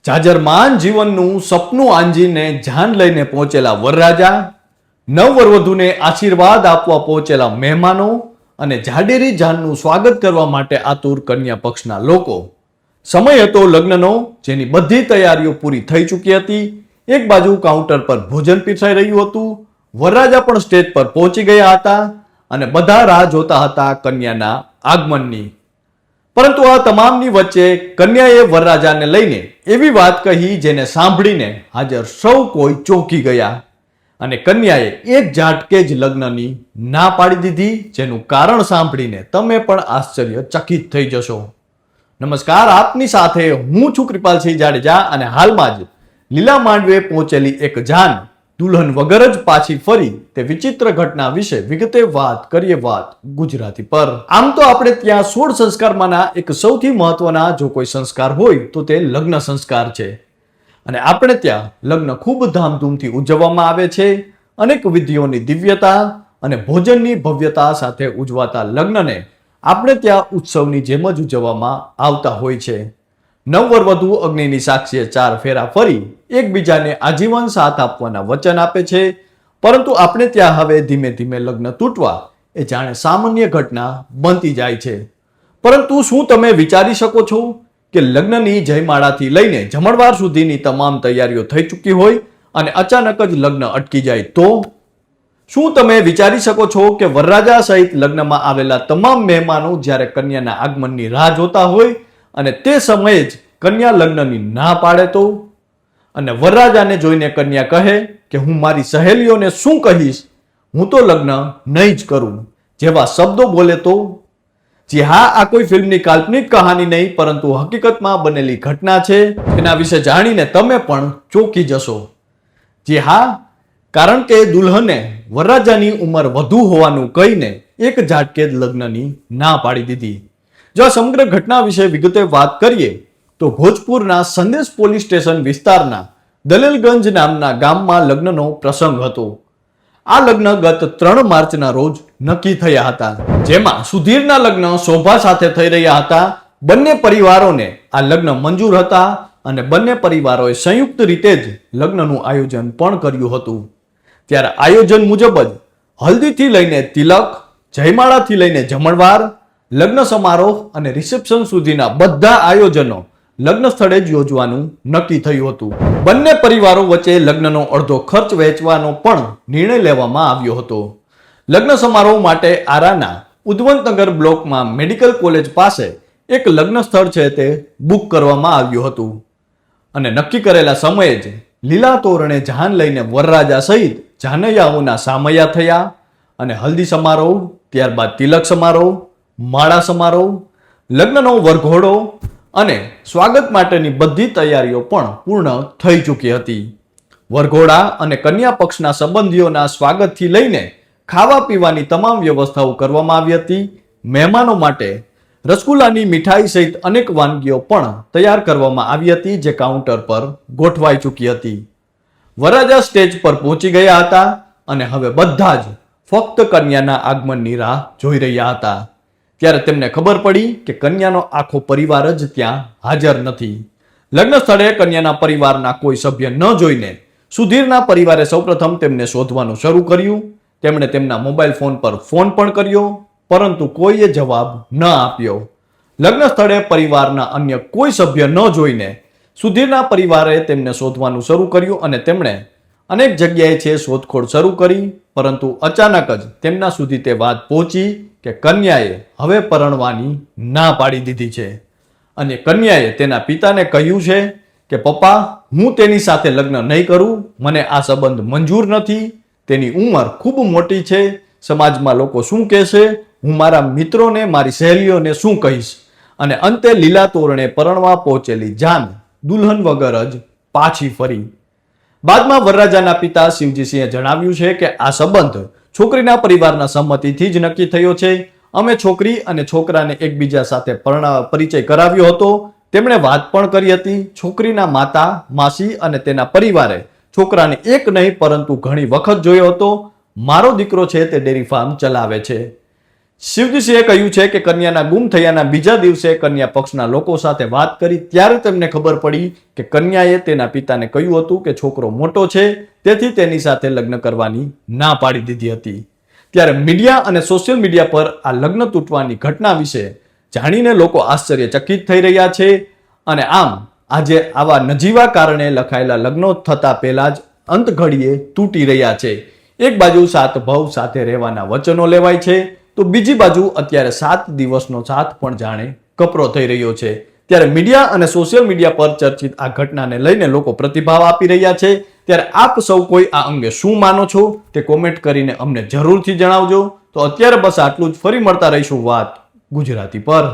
જાજરમાન જીવનનું સપનું આંજીને જાન લઈને પહોંચેલા વરરાજા, નવવરવધુને આશીર્વાદ આપવા પહોંચેલા મહેમાનો અને જાડેરી જાનનું સ્વાગત કરવા માટે આતુર કન્યા પક્ષના લોકો. સમય હતો લગ્નનો, જેની બધી તૈયારીઓ પૂરી થઈ ચૂકી હતી. એક બાજુ કાઉન્ટર પર ભોજન પીરસાઈ રહ્યું હતું. વરરાજા પણ સ્ટેજ પર પહોંચી ગયા હતા અને બધા રાહ જોતા હતા કન્યાના આગમનની. પરંતુ આ તમામની વચ્ચે કન્યાએ વરરાજાને લઈને એવી વાત કહી જેને સાંભળીને હાજર સૌ કોઈ ચોંકી ગયા અને કન્યાએ એક ઝાટકે જ લગ્નની ના પાડી દીધી, જેનું કારણ સાંભળીને તમે પણ આશ્ચર્યચકિત થઈ જશો. નમસ્કાર, આપની સાથે હું છું કૃપાલસિંહ જાડેજા અને હાલમાં જ લીલા માંડવે પહોંચેલી એક જાન દુલ્હન વગર જ પાછી ફરી તે વિચિત્ર ઘટના વિશે વિગતે વાત કરીએ. વાત ગુજરાતી પર. આમ તો આપણે ત્યાં 16 સંસ્કારમાંના એક સૌથી મહત્વના જો કોઈ સંસ્કાર હોય તો તે લગ્ન સંસ્કાર છે. અને આપણે ત્યાં લગ્ન ખૂબ ધામધૂમથી ઉજવવામાં આવે છે. અનેક વિધિઓની દિવ્યતા અને ભોજનની ભવ્યતા સાથે ઉજવાતા લગ્નને આપણે ત્યાં ઉત્સવની જેમ જ ઉજવવામાં આવતા હોય છે. નવવરવધુ અગ્નિની સાક્ષીએ 4 ફેરા ફરી એકબીજાને આજીવન સાથ આપવાના વચન આપે છે. પરંતુ આપણે ત્યાં હવે ધીમે ધીમે લગ્ન તૂટવા એ જાણે સામાન્ય ઘટના બનતી જાય છે. પરંતુ શું તમે વિચારી શકો છો કે લગ્નની જયમાળાથી લઈને જમણવાર સુધીની તમામ તૈયારીઓ થઈ ચૂકી હોય અને અચાનક જ લગ્ન અટકી જાય તો? શું તમે વિચારી શકો છો કે વરરાજા સહિત લગ્નમાં આવેલા તમામ મહેમાનો જ્યારે કન્યાના આગમનની રાહ જોતા હોય અને તે સમયે જ કન્યા લગ્નની ના પાડે તો? અને વરરાજાને જોઈને કન્યા કહે કે હું મારી સહેલીઓને શું કહીશ, હું તો લગ્ન નહીં જ કરું, જેવા શબ્દો બોલે તો? જી હા, આ કોઈ ફિલ્મની કાલ્પનિક કહાની નહીં પરંતુ હકીકતમાં બનેલી ઘટના છે. એના વિશે જાણીને તમે પણ ચોંકી જશો. જી હા, કારણ કે દુલ્હને વરરાજાની ઉંમર વધુ હોવાનું કહીને એક ઝાટકે જ લગ્નની ના પાડી દીધી. જો આ સમગ્ર ઘટના વિશે વિગતે વાત કરીએ તો ભોજપુરના સંદેશ પોલીસ સ્ટેશન વિસ્તારના દલેલગંજ નામના ગામમાં લગ્નનો પ્રસંગ હતો. આ લગ્ન ગત 3 માર્ચના રોજ નક્કી થયા હતા, જેમાં સુધીરના લગ્ન શોભા સાથે થઈ રહ્યા હતા. બંને પરિવારોને આ લગ્ન મંજૂર હતા અને બંને પરિવારોએ સંયુક્ત રીતે જ લગ્નનું આયોજન પણ કર્યું હતું. ત્યારે આયોજન મુજબ જ હલ્દીથી લઈને તિલક, જયમાળાથી લઈને જમણવાર, લગ્ન સમારોહ અને રિસેપ્શન સુધીના બધા આયોજનો લગ્ન સ્થળે જ યોજવાનું નક્કી થયું હતું. બંને પરિવારો વચ્ચે લગ્નનો અડધો ખર્ચ વહેંચવાનો પણ નિર્ણય લેવામાં આવ્યો હતો. લગ્ન સમારોહ માટે આરાના ઉદવંતનગર બ્લોકમાં મેડિકલ કોલેજ પાસે એક લગ્ન સ્થળ છે તે બુક કરવામાં આવ્યું હતું અને નક્કી કરેલા સમયે જ લીલા તોરણે જાન લઈને વરરાજા સહિત જાનૈયાઓના સામૈયા થયા અને હલ્દી સમારોહ, ત્યારબાદ તિલક સમારોહ, માળા સમારોહ, લગ્નનો વરઘોડો અને સ્વાગત માટેની બધી તૈયારીઓ પણ પૂર્ણ થઈ ચૂકી હતી. વરઘોડા અને કન્યા પક્ષના સંબંધીઓના સ્વાગતથી લઈને ખાવા પીવાની તમામ વ્યવસ્થાઓ કરવામાં આવી હતી. મહેમાનો માટે રસગુલ્લાની મીઠાઈ સહિત અનેક વાનગીઓ પણ તૈયાર કરવામાં આવી હતી, જે કાઉન્ટર પર ગોઠવાઈ ચૂકી હતી. વરરાજા સ્ટેજ પર પહોંચી ગયા હતા અને હવે બધા જ ફક્ત કન્યાના આગમનની રાહ જોઈ રહ્યા હતા. ત્યારે તેમને ખબર પડી કે કન્યાનો આખો પરિવાર જ ત્યાં હાજર નથી. લગ્ન સ્થળે કન્યાના પરિવારના કોઈ સભ્ય ન જોઈને સુધીરના પરિવારે સૌપ્રથમ તેમને શોધવાનું શરૂ કર્યું. તેમણે તેમના મોબાઈલ ફોન પર ફોન પણ કર્યો, પરંતુ કોઈએ જવાબ ન આપ્યો. લગ્ન સ્થળે પરિવારના અન્ય કોઈ સભ્ય ન જોઈને સુધીરના પરિવારે તેમને શોધવાનું શરૂ કર્યું અને તેમણે અનેક જગ્યાએ છે શોધખોળ શરૂ કરી. પરંતુ અચાનક જ તેમના સુધી તે વાત પહોંચી કે કન્યાએ હવે પરણવાની ના પાડી દીધી છે અને કન્યાએ તેના પિતાને કહ્યું છે કે પપ્પા, હું તેની સાથે લગ્ન નહીં કરું, મને આ સંબંધ મંજૂર નથી. તેની ઉંમર ખૂબ મોટી છે, સમાજમાં લોકો શું કહેશે, હું મારા મિત્રોને, મારી સહેલીઓને શું કહીશ? અને અંતે લીલા તોરણે પરણવા પહોંચેલી જાન દુલ્હન વગર જ પાછી ફરી. બાદમાં વરરાજાના પિતા શિવજીસિંહે જણાવ્યું છે કે આ સંબંધ છોકરીના પરિવારના સંમતિથી જ નક્કી થયો છે. અમે છોકરી અને છોકરાને એકબીજા સાથે પરિચય કરાવ્યો હતો. તેમણે વાત પણ કરી હતી. છોકરીના માતા, માસી અને તેના પરિવારે છોકરાને એક નહીં પરંતુ ઘણી વખત જોયો હતો. મારો દીકરો છે તે ડેરી ફાર્મ ચલાવે છે. શિવજીએ કહ્યું છે કે કન્યાના ગુમ થયાના બીજા દિવસે કન્યા પક્ષના લોકો સાથે વાત કરી ત્યારે તેમને ખબર પડી કે કન્યાએ તેના પિતાને કહ્યું હતું કે છોકરો મોટો છે, તેથી તેની સાથે લગ્ન કરવાની ના પાડી દીધી હતી. ત્યારે મીડિયા અને સોશિયલ મીડિયા પર આ લગ્ન તૂટવાની ઘટના વિશે જાણીને લોકો આશ્ચર્યચકિત થઈ રહ્યા છે. અને આમ આજે આવા નજીવા કારણે લખાયેલા લગ્નો થતા પહેલા જ અંત ઘડીએ તૂટી રહ્યા છે. એક બાજુ 7 ભવ સાથે રહેવાના વચનો લેવાય છે, તો બીજી બાજુ અત્યારે 7 દિવસનો સાથ પણ જાણે કપરો થઈ રહ્યો છે. ત્યારે મીડિયા અને સોશિયલ મીડિયા પર ચર્ચિત આ ઘટનાને લઈને લોકો પ્રતિભાવ આપી રહ્યા છે. ત્યારે આપ સૌ કોઈ આ અંગે શું માનો છો તે કોમેન્ટ કરીને અમને જરૂરથી જણાવજો. તો અત્યારે બસ આટલું જ. ફરી મળતા રહીશું વાત ગુજરાતી પર.